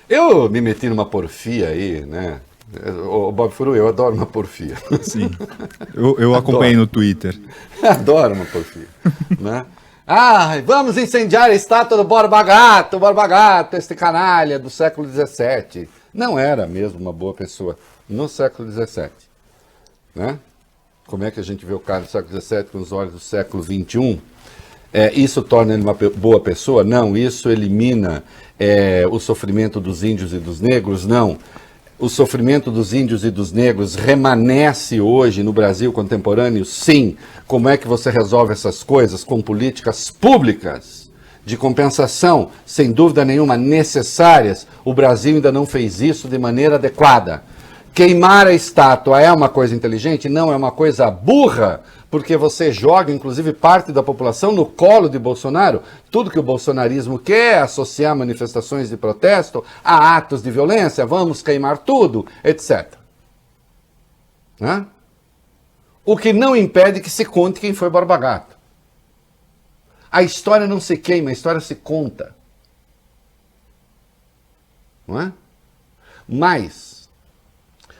Eu me meti numa porfia aí, né? O Bob Furu, eu adoro uma porfia. Sim. Eu acompanhei no Twitter. Adoro uma porfia, né? Ah, vamos incendiar a estátua do Borba Gato, este canalha do século XVII. Não era mesmo uma boa pessoa no século XVII, né? Como é que a gente vê o cara do século XVII com os olhos do século XXI? Isso torna ele uma boa pessoa? Não. Isso elimina o sofrimento dos índios e dos negros? Não. O sofrimento dos índios e dos negros remanesce hoje no Brasil contemporâneo? Sim. Como é que você resolve essas coisas? Com políticas públicas de compensação, sem dúvida nenhuma, necessárias. O Brasil ainda não fez isso de maneira adequada. Queimar a estátua é uma coisa inteligente? Não, é uma coisa burra, porque você joga, inclusive, parte da população no colo de Bolsonaro. Tudo que o bolsonarismo quer é associar manifestações de protesto a atos de violência, vamos queimar tudo, etc. Né? O que não impede que se conte quem foi Borba Gato. A história não se queima, a história se conta. Não é? Mas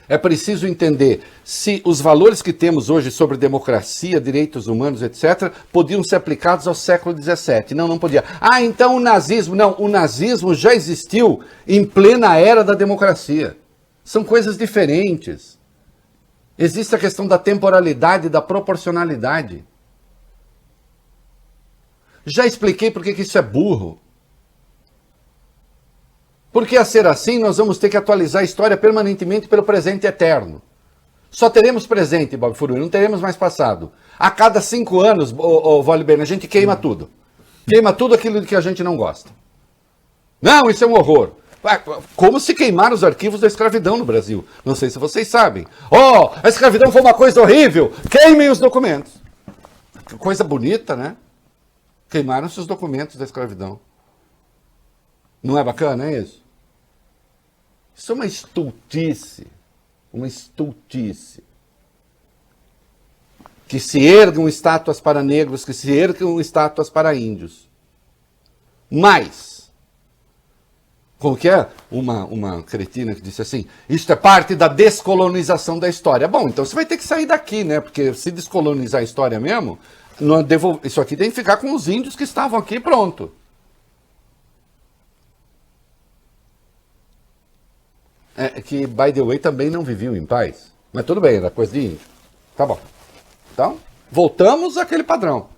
é preciso entender se os valores que temos hoje sobre democracia, direitos humanos, etc., podiam ser aplicados ao século XVII. Não, não podia. Ah, então o nazismo. Não, o nazismo já existiu em plena era da democracia. São coisas diferentes. Existe a questão da temporalidade e da proporcionalidade. Já expliquei por que isso é burro. Porque a ser assim, nós vamos ter que atualizar a história permanentemente pelo presente eterno. Só teremos presente, Bob Furu, não teremos mais passado. A cada 5 anos, Vale Bene, a gente queima tudo. Queima tudo aquilo de que a gente não gosta. Não, isso é um horror. Como se queimaram os arquivos da escravidão no Brasil. Não sei se vocês sabem. Oh, a escravidão foi uma coisa horrível. Queimem os documentos. Que coisa bonita, né? Queimaram-se os documentos da escravidão. Não é bacana, é isso? Isso é uma estultice. Uma estultice. Que se ergam estátuas para negros, que se ergam estátuas para índios. Mas, como que é? Uma cretina que disse assim, isso é parte da descolonização da história. Bom, então você vai ter que sair daqui, né? Porque se descolonizar a história mesmo, isso aqui tem que ficar com os índios que estavam aqui, pronto. Que, by the way, também não viviam em paz. Mas tudo bem, era coisa de índio. Tá bom. Então, voltamos àquele padrão.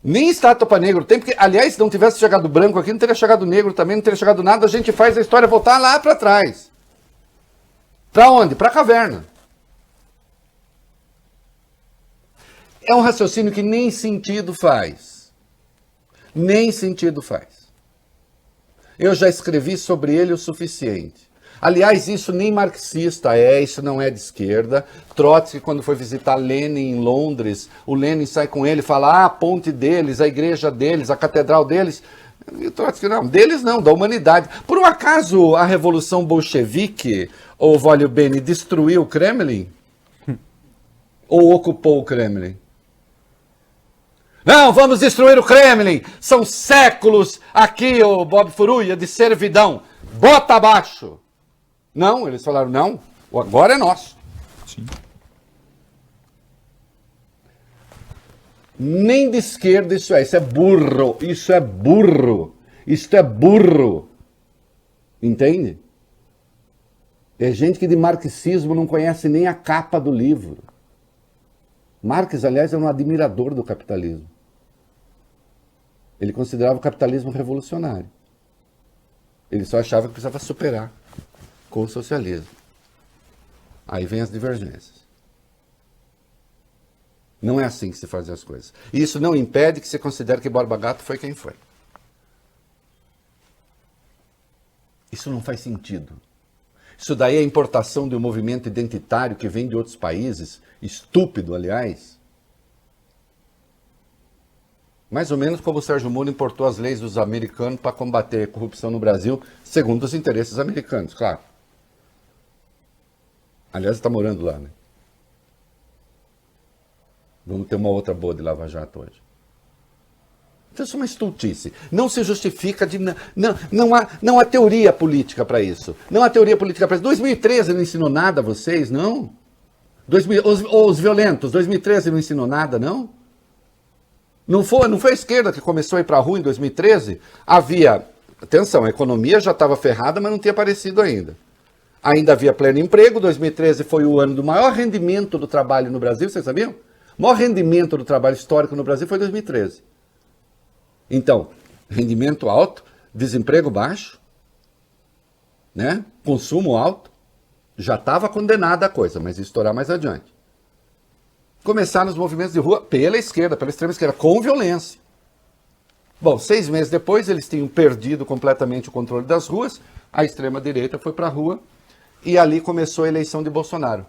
Nem estátua para negro tem, porque, aliás, se não tivesse chegado branco aqui, não teria chegado negro também, não teria chegado nada, a gente faz a história voltar lá para trás. Para onde? Para a caverna. É um raciocínio que nem sentido faz. Nem sentido faz. Eu já escrevi sobre ele o suficiente. Aliás, isso nem marxista isso não é de esquerda. Trotsky, quando foi visitar Lenin em Londres, o Lenin sai com ele e fala, a ponte deles, a igreja deles, a catedral deles. E o Trotsky, não, deles não, da humanidade. Por um acaso a Revolução Bolchevique, ou Vale Bene, destruiu o Kremlin? Ou ocupou o Kremlin? Não, vamos destruir o Kremlin. São séculos aqui, o Bob Furuia, de servidão. Bota abaixo. Não, eles falaram, não, agora é nosso. Sim. Nem de esquerda isso é burro, isso é burro, isso é burro. Entende? É gente que de marxismo não conhece nem a capa do livro. Marx, aliás, é um admirador do capitalismo. Ele considerava o capitalismo revolucionário. Ele só achava que precisava superar com o socialismo. Aí vem as divergências. Não é assim que se fazem as coisas. E isso não impede que se considere que Borba Gato foi quem foi. Isso não faz sentido. Isso daí é a importação de um movimento identitário que vem de outros países, estúpido, aliás. Mais ou menos como o Sérgio Moro importou as leis dos americanos para combater a corrupção no Brasil, segundo os interesses americanos, claro. Aliás, está morando lá, né? Vamos ter uma outra boa de Lava Jato hoje. Então isso é uma estultice. Não se justifica de... Não há teoria política para isso. Não há teoria política para isso. 2013 não ensinou nada a vocês, não? Os violentos, 2013 não ensinou nada, não? Não foi a esquerda que começou a ir para a rua em 2013? Havia... Atenção, a economia já estava ferrada, mas não tinha aparecido ainda. Ainda havia pleno emprego. 2013 foi o ano do maior rendimento do trabalho no Brasil, vocês sabiam? O maior rendimento do trabalho histórico no Brasil foi 2013. Então, rendimento alto, desemprego baixo, né? Consumo alto, já estava condenada a coisa, mas ia estourar mais adiante. Começaram os movimentos de rua pela esquerda, pela extrema esquerda, com violência. Bom, 6 meses depois, eles tinham perdido completamente o controle das ruas, a extrema-direita foi para a rua e ali começou a eleição de Bolsonaro.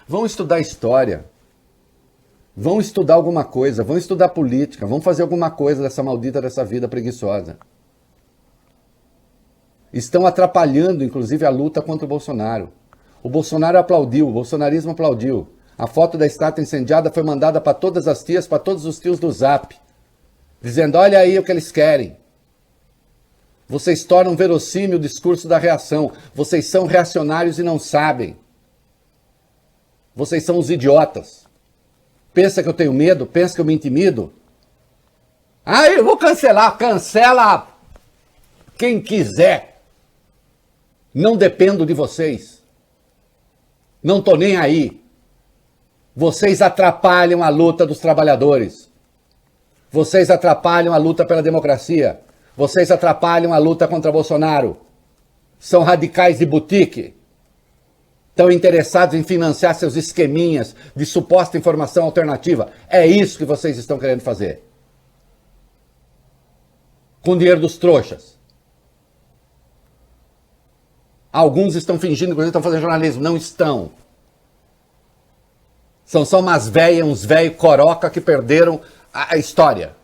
Vão estudar história, vão estudar alguma coisa, vão estudar política, vão fazer alguma coisa dessa maldita dessa vida preguiçosa. Estão atrapalhando, inclusive, a luta contra o Bolsonaro. O Bolsonaro aplaudiu, o bolsonarismo aplaudiu. A foto da estátua incendiada foi mandada para todas as tias, para todos os tios do Zap, dizendo, olha aí o que eles querem. Vocês tornam verossímil o discurso da reação. Vocês são reacionários e não sabem. Vocês são os idiotas. Pensa que eu tenho medo? Pensa que eu me intimido? Ah, eu vou cancelar. Cancela quem quiser. Não dependo de vocês. Não tô nem aí. Vocês atrapalham a luta dos trabalhadores. Vocês atrapalham a luta pela democracia. Vocês atrapalham a luta contra Bolsonaro. São radicais de boutique. Estão interessados em financiar seus esqueminhas de suposta informação alternativa. É isso que vocês estão querendo fazer. Com dinheiro dos trouxas. Alguns estão fingindo que estão fazendo jornalismo. Não estão. São só umas velhas, uns velhos coroca que perderam a história.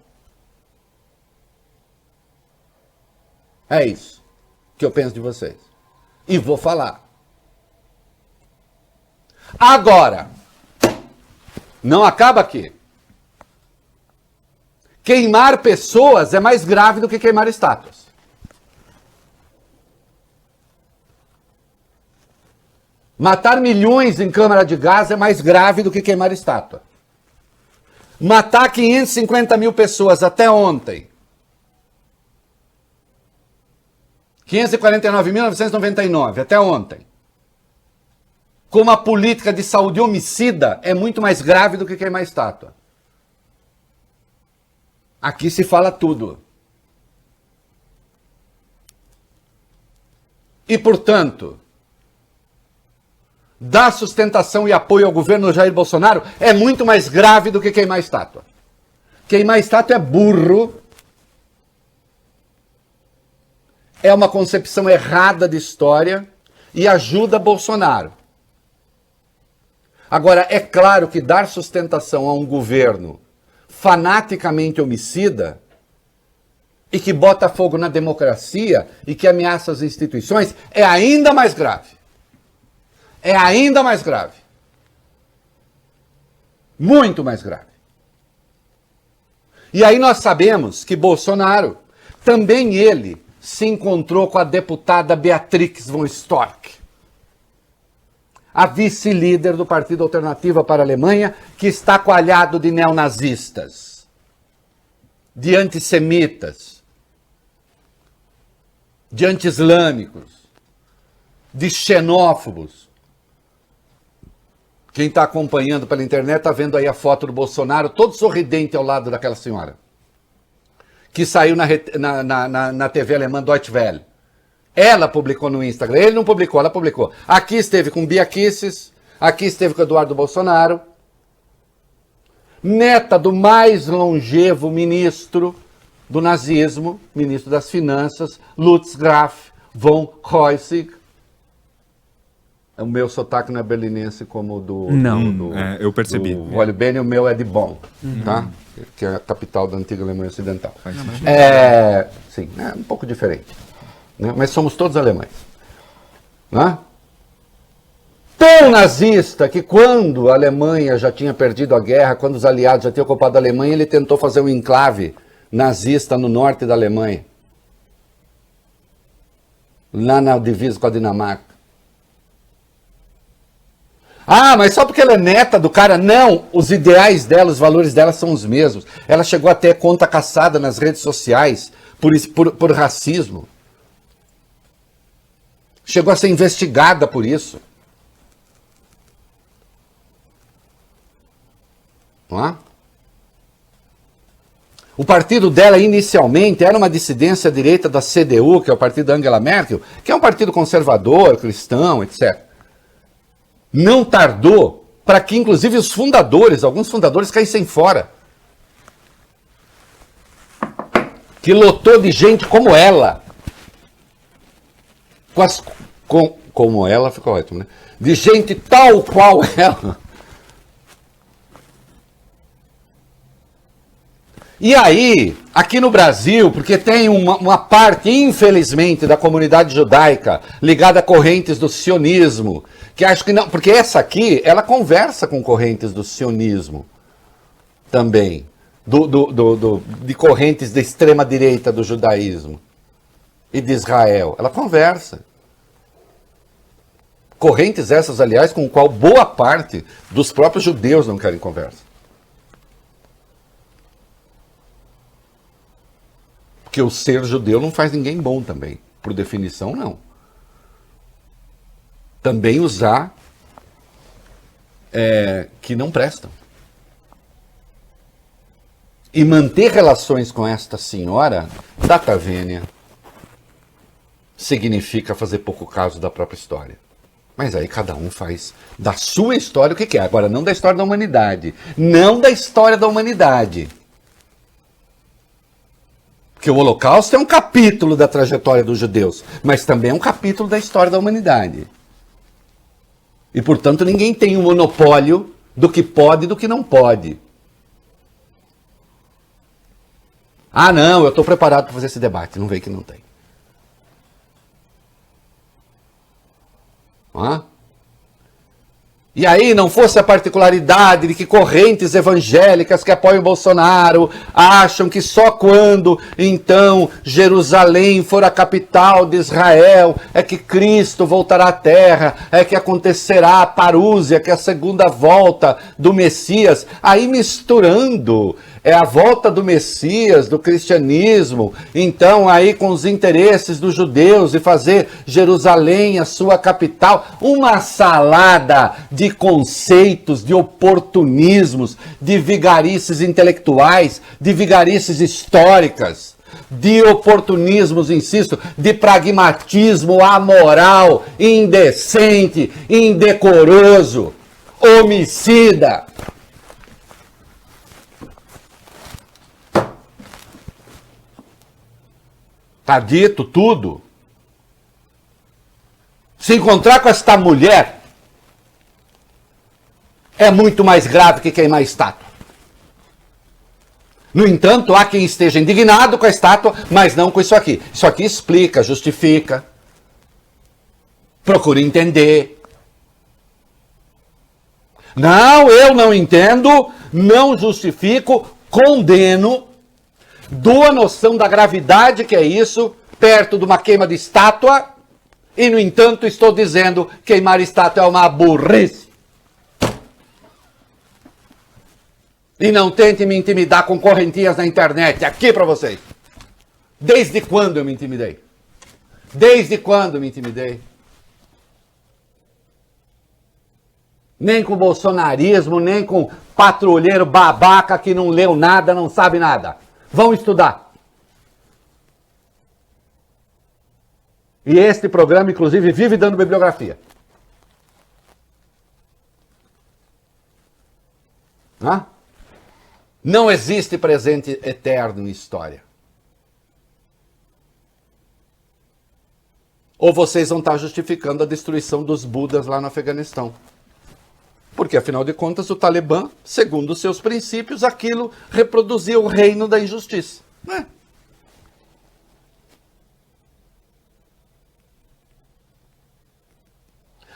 É isso que eu penso de vocês. E vou falar. Agora, não acaba aqui. Queimar pessoas é mais grave do que queimar estátuas. Matar milhões em câmara de gás é mais grave do que queimar estátua. Matar 550 mil pessoas até ontem. 549.999 até ontem. Com uma política de saúde homicida é muito mais grave do que queimar estátua. Aqui se fala tudo. E, portanto, dar sustentação e apoio ao governo Jair Bolsonaro é muito mais grave do que queimar estátua. Queimar estátua é burro. É uma concepção errada de história e ajuda Bolsonaro. Agora, é claro que dar sustentação a um governo fanaticamente homicida e que bota fogo na democracia e que ameaça as instituições é ainda mais grave. É ainda mais grave. Muito mais grave. E aí nós sabemos que Bolsonaro, também ele, se encontrou com a deputada Beatrix von Storch, a vice-líder do Partido Alternativa para a Alemanha, que está coalhado de neonazistas, de antissemitas, de anti-islâmicos, de xenófobos. Quem está acompanhando pela internet está vendo aí a foto do Bolsonaro, todo sorridente ao lado daquela senhora, que saiu na TV alemã Deutsche Welle. Ela publicou no Instagram, ele não publicou, ela publicou. Aqui esteve com Bia Kicis, aqui esteve com Eduardo Bolsonaro, neta do mais longevo ministro do nazismo, ministro das Finanças, Lutz Graf von Reussig. O meu sotaque não é berlinense como o do... Não, eu percebi. O Olho Bene, o meu é de Bonn, tá? Que é a capital da antiga Alemanha Ocidental. Sim, é um pouco diferente. Né? Mas somos todos alemães. Né? tão nazista que quando a Alemanha já tinha perdido a guerra, quando os aliados já tinham ocupado a Alemanha, ele tentou fazer um enclave nazista no norte da Alemanha, lá na divisa com a Dinamarca. Ah, mas só porque ela é neta do cara? Não, os ideais dela, os valores dela são os mesmos. Ela chegou a ter conta caçada nas redes sociais por racismo. Chegou a ser investigada por isso. Não é? O partido dela, inicialmente, era uma dissidência à direita da CDU, que é o partido da Angela Merkel, que é um partido conservador, cristão, etc. Não tardou para que, inclusive, os fundadores, alguns fundadores, caíssem fora. Que lotou de gente como ela. Como ela, ficou ótimo, né? De gente tal qual ela. E aí, aqui no Brasil, porque tem uma parte, infelizmente, da comunidade judaica ligada a correntes do sionismo, que acho que não, porque essa aqui, ela conversa com correntes do sionismo também, de correntes da extrema-direita do judaísmo e de Israel. Ela conversa. Correntes essas, aliás, com qual boa parte dos próprios judeus não querem conversa. Porque o ser judeu não faz ninguém bom também. Por definição, não. Também usar que não prestam. E manter relações com esta senhora, Data Vênia, significa fazer pouco caso da própria história. Mas aí cada um faz da sua história o que quer. Agora, não da história da humanidade. Não da história da humanidade. Porque o Holocausto é um capítulo da trajetória dos judeus, mas também é um capítulo da história da humanidade. E, portanto, ninguém tem um monopólio do que pode e do que não pode. Ah, não, eu estou preparado para fazer esse debate. Não vê que não tem. Ah? E aí, não fosse a particularidade de que correntes evangélicas que apoiam Bolsonaro acham que só quando, então, Jerusalém for a capital de Israel é que Cristo voltará à terra, é que acontecerá a parúzia, que é a segunda volta do Messias, aí misturando a volta do Messias, do cristianismo, então aí com os interesses dos judeus de fazer Jerusalém a sua capital, uma salada de conceitos, de oportunismos, de vigarices intelectuais, de vigarices históricas, de oportunismos, insisto, de pragmatismo amoral, indecente, indecoroso, homicida. Está dito tudo. Se encontrar com esta mulher é muito mais grave que queimar a estátua. No entanto, há quem esteja indignado com a estátua, mas não com isso aqui. Isso aqui explica, justifica, procura entender. Não, eu não entendo, não justifico, condeno, dou a noção da gravidade que é isso, perto de uma queima de estátua, e, no entanto, estou dizendo que queimar estátua é uma burrice. E não tente me intimidar com correntinhas na internet, aqui para vocês. Desde quando eu me intimidei? Desde quando eu me intimidei? Nem com bolsonarismo, nem com patrulheiro babaca que não leu nada, não sabe nada. Vão estudar. E este programa, inclusive, vive dando bibliografia. Hã? Não existe presente eterno em história. Ou vocês vão estar justificando a destruição dos Budas lá no Afeganistão. Porque, afinal de contas, o Talibã, segundo os seus princípios, aquilo reproduzia o reino da injustiça. Não é?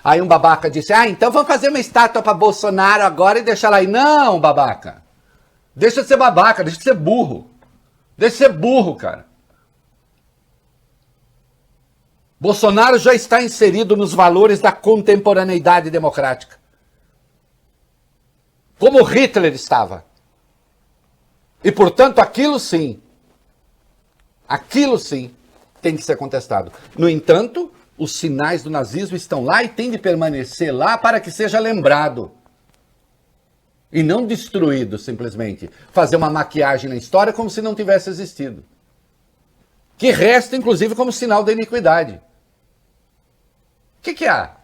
Aí um babaca disse, então vamos fazer uma estátua para Bolsonaro agora e deixar lá. Não, babaca. Deixa de ser babaca, deixa de ser burro. Deixa de ser burro, cara. Bolsonaro já está inserido nos valores da contemporaneidade democrática. Como Hitler estava. E, portanto, aquilo sim, tem que ser contestado. No entanto, os sinais do nazismo estão lá e têm de permanecer lá para que seja lembrado. E não destruído, simplesmente. Fazer uma maquiagem na história como se não tivesse existido. Que resta, inclusive, como sinal da iniquidade. O que há?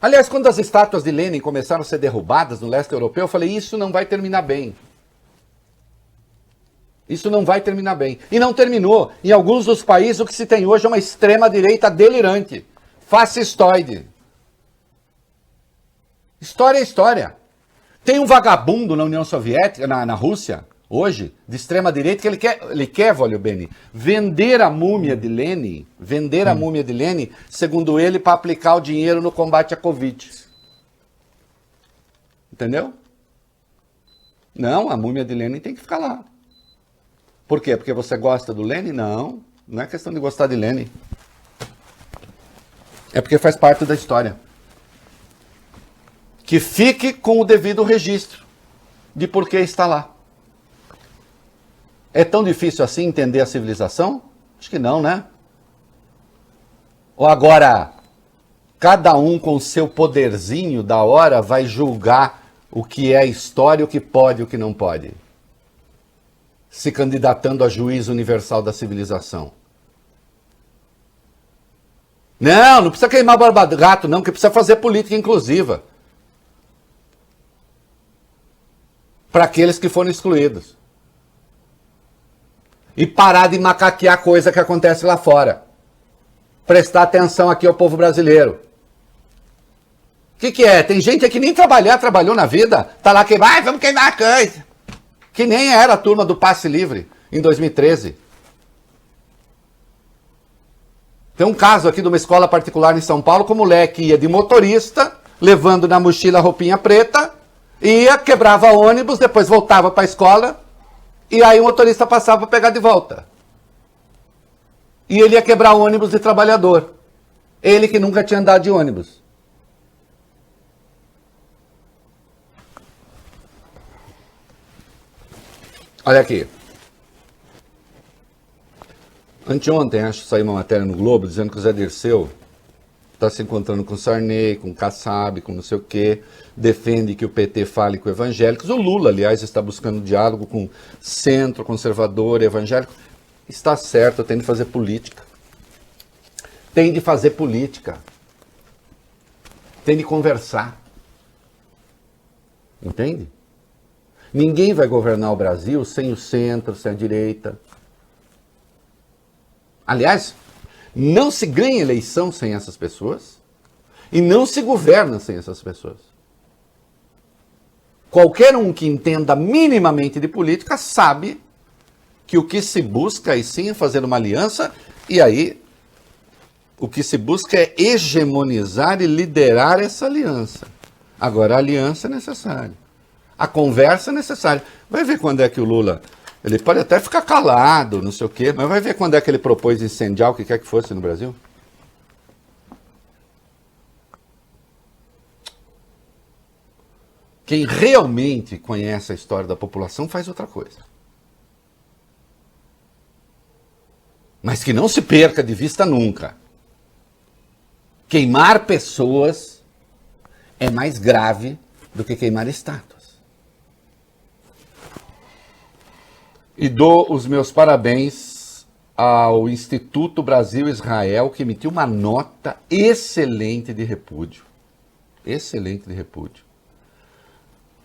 Aliás, quando as estátuas de Lenin começaram a ser derrubadas no leste europeu, eu falei, isso não vai terminar bem. Isso não vai terminar bem. E não terminou. Em alguns dos países, o que se tem hoje é uma extrema-direita delirante, fascistoide. História é história. Tem um vagabundo na União Soviética, na Rússia, hoje, de extrema-direita, que ele quer, Volio Bene, vender a múmia de Lenin, segundo ele, para aplicar o dinheiro no combate à Covid. Entendeu? Não, a múmia de Lenin tem que ficar lá. Por quê? Porque você gosta do Lenin? Não, não é questão de gostar de Lenin. É porque faz parte da história. Que fique com o devido registro de por que está lá. É tão difícil assim entender a civilização? Acho que não, né? Ou agora, cada um com seu poderzinho da hora vai julgar o que é história, o que pode e o que não pode. Se candidatando a juiz universal da civilização. Não precisa queimar barba do gato, não, que precisa fazer política inclusiva. Para aqueles que foram excluídos. E parar de macaquear a coisa que acontece lá fora. Prestar atenção aqui ao povo brasileiro. O que é? Tem gente que nem trabalhou na vida, tá lá queimar, vamos queimar a coisa. Que nem era a turma do Passe Livre em 2013. Tem um caso aqui de uma escola particular em São Paulo, que o moleque ia de motorista, levando na mochila a roupinha preta, ia, quebrava ônibus, depois voltava para a escola, e aí o motorista passava para pegar de volta. E ele ia quebrar ônibus de trabalhador. Ele que nunca tinha andado de ônibus. Olha aqui. Anteontem, acho que saiu uma matéria no Globo dizendo que o Zé Dirceu está se encontrando com o Sarney, com o Kassab, com não sei o quê, defende que o PT fale com evangélicos. O Lula, aliás, está buscando diálogo com centro, conservador, evangélico. Está certo, tem de fazer política. Tem de fazer política. Tem de conversar. Entende? Ninguém vai governar o Brasil sem o centro, sem a direita. Aliás, não se ganha eleição sem essas pessoas e não se governa sem essas pessoas. Qualquer um que entenda minimamente de política sabe que o que se busca aí sim é fazer uma aliança, e aí o que se busca é hegemonizar e liderar essa aliança. Agora, a aliança é necessária. A conversa é necessária. Vai ver quando é que o Lula... Ele pode até ficar calado, não sei o quê, mas vai ver quando é que ele propôs incendiar o que quer que fosse no Brasil? Quem realmente conhece a história da população faz outra coisa. Mas que não se perca de vista nunca. Queimar pessoas é mais grave do que queimar estátuas. E dou os meus parabéns ao Instituto Brasil-Israel, que emitiu uma nota excelente de repúdio. Excelente de repúdio.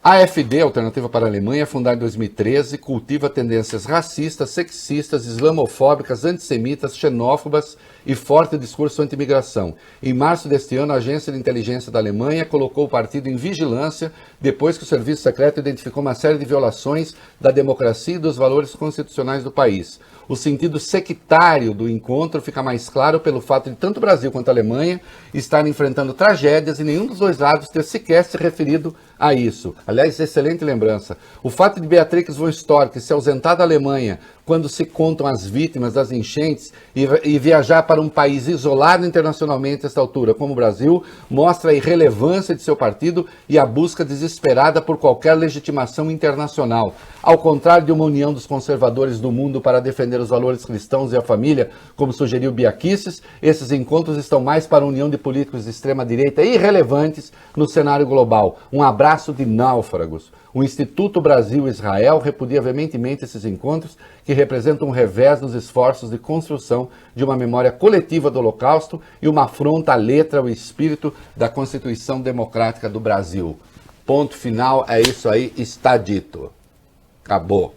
A AfD, Alternativa para a Alemanha, fundada em 2013, cultiva tendências racistas, sexistas, islamofóbicas, antissemitas, xenófobas e forte discurso anti-imigração. Em março deste ano, a Agência de Inteligência da Alemanha colocou o partido em vigilância depois que o Serviço Secreto identificou uma série de violações da democracia e dos valores constitucionais do país. O sentido sectário do encontro fica mais claro pelo fato de tanto o Brasil quanto a Alemanha estarem enfrentando tragédias e nenhum dos dois lados ter sequer se referido a isso. Aliás, excelente lembrança. O fato de Beatrix von Storck se ausentar da Alemanha quando se contam as vítimas das enchentes e viajar para um país isolado internacionalmente a esta altura, como o Brasil, mostra a irrelevância de seu partido e a busca desesperada por qualquer legitimação internacional. Ao contrário de uma união dos conservadores do mundo para defender os valores cristãos e a família, como sugeriu Biaquices, esses encontros estão mais para a união de políticos de extrema-direita irrelevantes no cenário global. Um abraço de náufragos. O Instituto Brasil-Israel repudia veementemente esses encontros, que representam um revés nos esforços de construção de uma memória coletiva do Holocausto e uma afronta à letra ao espírito da Constituição Democrática do Brasil. Ponto final, é isso aí, está dito. Acabou.